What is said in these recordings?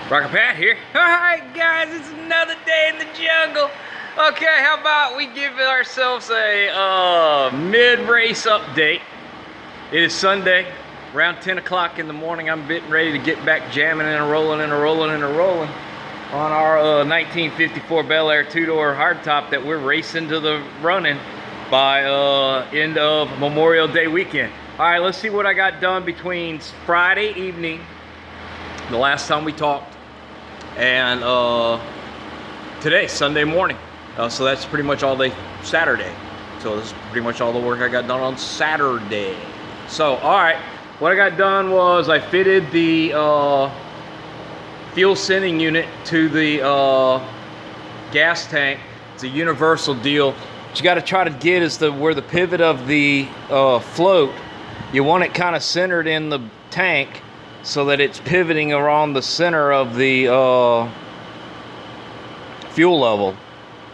Rocket Pat here. Alright guys, it's another day in the jungle. Okay, how about we give ourselves a mid-race update. It is Sunday, around 10 o'clock in the morning. I'm getting ready to get back jamming and rolling on our 1954 Bel Air two-door hardtop that we're racing to the running by end of Memorial Day weekend. Alright, let's see what I got done between Friday evening, the last time we talked, and today, Sunday morning. So that's pretty much all day Saturday. So this is pretty much all the work I got done on Saturday. So, all right, what I got done was I fitted the fuel sending unit to the gas tank. It's a universal deal. What you got to try to get is where the pivot of the float, you want it kind of centered in the tank, so that it's pivoting around the center of the fuel level.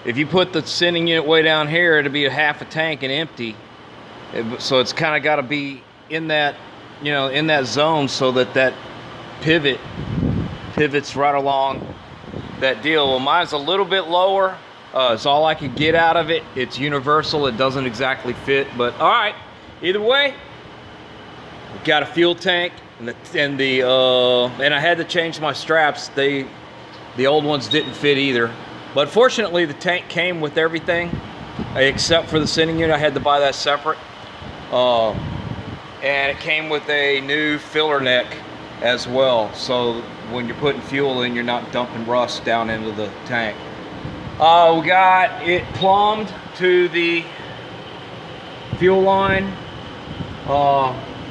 If you put the sending unit way down here, it'll be a half a tank and empty. So it's kind of got to be in that, in that zone, so that pivots right along that deal. Well, mine's a little bit lower. It's all I could get out of it. It's universal. It doesn't exactly fit, but all right. Either way, we've got a fuel tank. And I had to change my straps. The old ones didn't fit either. But fortunately, the tank came with everything except for the sending unit. I had to buy that separate. And it came with a new filler neck as well. So when you're putting fuel in, you're not dumping rust down into the tank. We got it plumbed to the fuel line.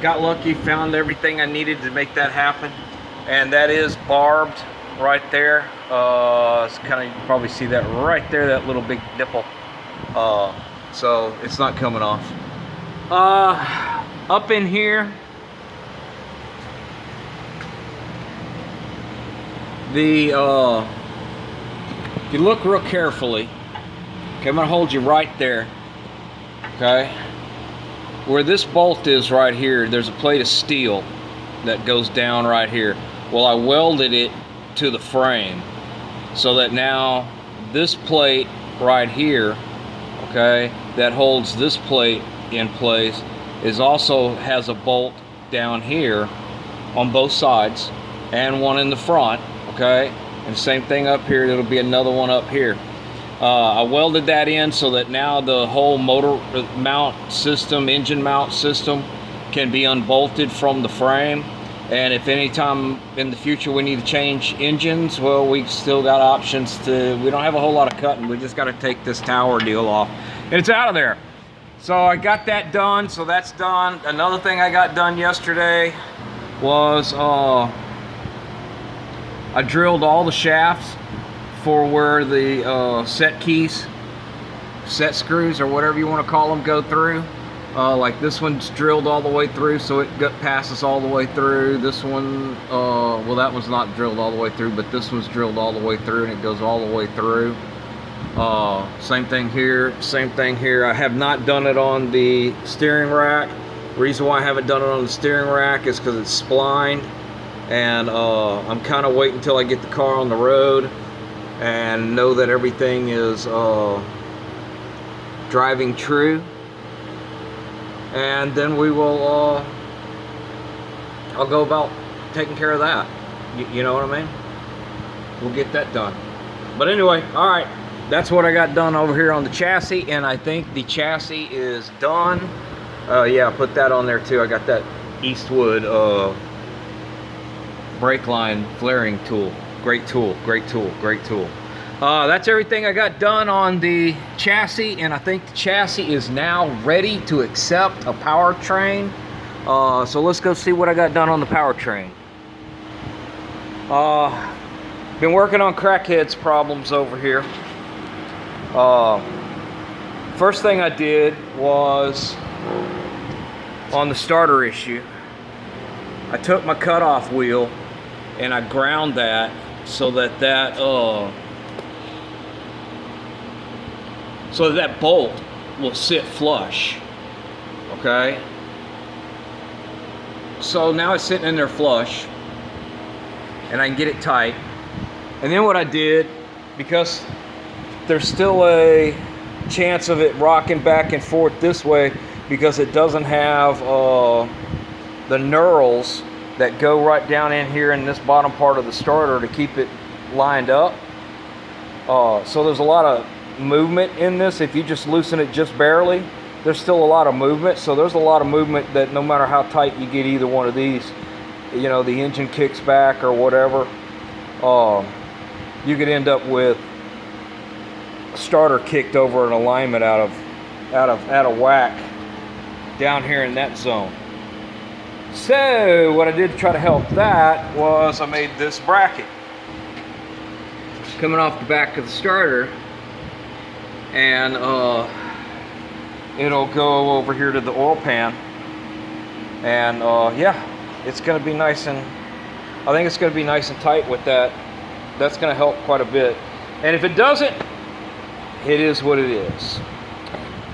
Got lucky, found everything I needed to make that happen, and that is barbed right there. It's kind of, you can probably see that right there, that little big nipple. So it's not coming off. Up in here, if you look real carefully, okay, I'm gonna hold you right there, okay? Where this bolt is right here, there's a plate of steel that goes down right here. Well, I welded it to the frame so that now this plate right here, okay, that holds this plate in place, also has a bolt down here on both sides and one in the front, okay? And same thing up here, there'll be another one up here. I welded that in so that now the whole motor mount system, engine mount system, can be unbolted from the frame. And if any time in the future we need to change engines, well, we still got options to, we don't have a whole lot of cutting. We just got to take this tower deal off and it's out of there. So I got that done, so that's done. Another thing I got done yesterday was I drilled all the shafts for where the set screws or whatever you want to call them go through. Like this one's drilled all the way through, so it passes all the way through. This one, well, that one's not drilled all the way through, but this one's drilled all the way through and it goes all the way through. Same thing here, same thing here. I have not done it on the steering rack. The reason why I haven't done it on the steering rack is because it's splined, and I'm kind of waiting until I get the car on the road and know that everything is driving true, and then we will I'll go about taking care of that. You know what I mean? We'll get that done. But anyway, all right, that's what I got done over here on the chassis, and I think the chassis is done. Yeah, I put that on there too. I got that Eastwood brake line flaring tool. Great tool, great tool, great tool. That's everything I got done on the chassis, and I think the chassis is now ready to accept a powertrain. So let's go see what I got done on the powertrain. Been working on crackheads problems over here. First thing I did was on the starter issue, I took my cutoff wheel and I ground that so that that bolt will sit flush. Okay, so now it's sitting in there flush, and I can get it tight. And then what I did, because there's still a chance of it rocking back and forth this way, because it doesn't have the knurls that go right down in here in this bottom part of the starter to keep it lined up. So there's a lot of movement in this. If you just loosen it just barely, there's still a lot of movement. So there's a lot of movement that no matter how tight you get either one of these, you know, the engine kicks back or whatever, you could end up with a starter kicked over an alignment out of whack down here in that zone. So what I did to try to help that was I made this bracket coming off the back of the starter, and it'll go over here to the oil pan, and yeah, it's going to be nice, and I think it's going to be nice and tight with that. That's going to help quite a bit. And if it doesn't, it is what it is.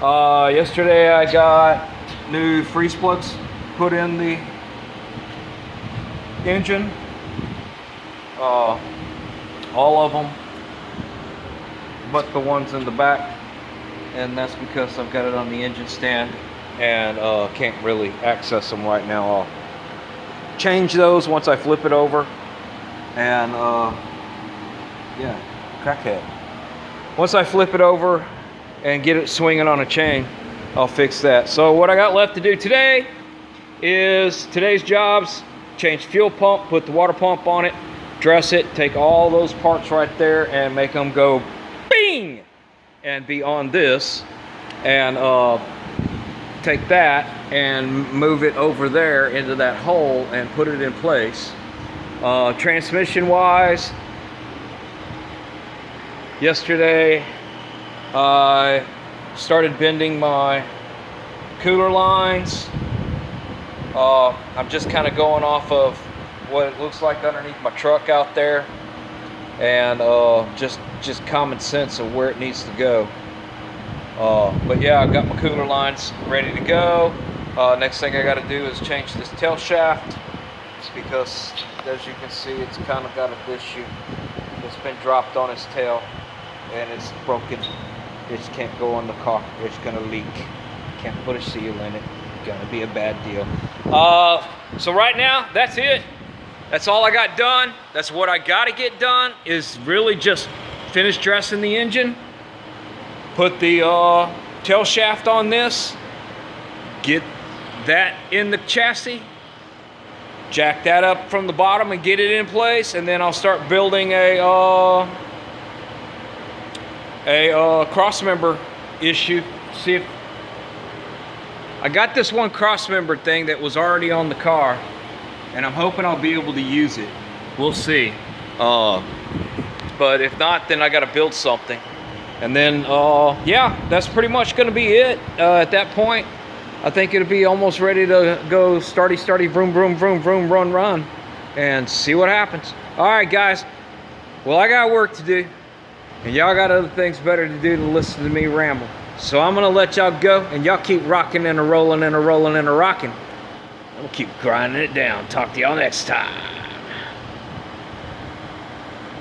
Yesterday I got new freeze plugs put in the engine, all of them but the ones in the back, and that's because I've got it on the engine stand and can't really access them right now. I'll change those once I flip it over, and yeah, crackhead. Once I flip it over and get it swinging on a chain, I'll fix that. So what I got left to do today is today's jobs: change fuel pump, put the water pump on it, dress it, take all those parts right there and make them go bing and be on this, and take that and move it over there into that hole and put it in place. Transmission wise, yesterday I started bending my cooler lines. I'm just kind of going off of what it looks like underneath my truck out there, and just common sense of where it needs to go. But yeah, I've got my cooler lines ready to go. Next thing I got to do is change this tail shaft. It's because, as you can see, it's kind of got an issue. It's been dropped on its tail and it's broken. It can't go on the car. It's gonna leak. Can't put a seal in it. Gonna be a bad deal. So right now, that's it. That's all I got done. That's what I got to get done, is really just finish dressing the engine, put the tail shaft on this, get that in the chassis, jack that up from the bottom and get it in place, and then I'll start building a cross member issue. See if I got this one cross member thing that was already on the car, and I'm hoping I'll be able to use it. We'll see. But if not, then I got to build something. And then, yeah, that's pretty much going to be it. At that point, I think it'll be almost ready to go starty, vroom, vroom, vroom, vroom, run, and see what happens. All right, guys. Well, I got work to do, and y'all got other things better to do than listen to me ramble. So I'm going to let y'all go, and y'all keep rocking and a rolling and a rolling and a rocking. I'm going to keep grinding it down. Talk to y'all next time.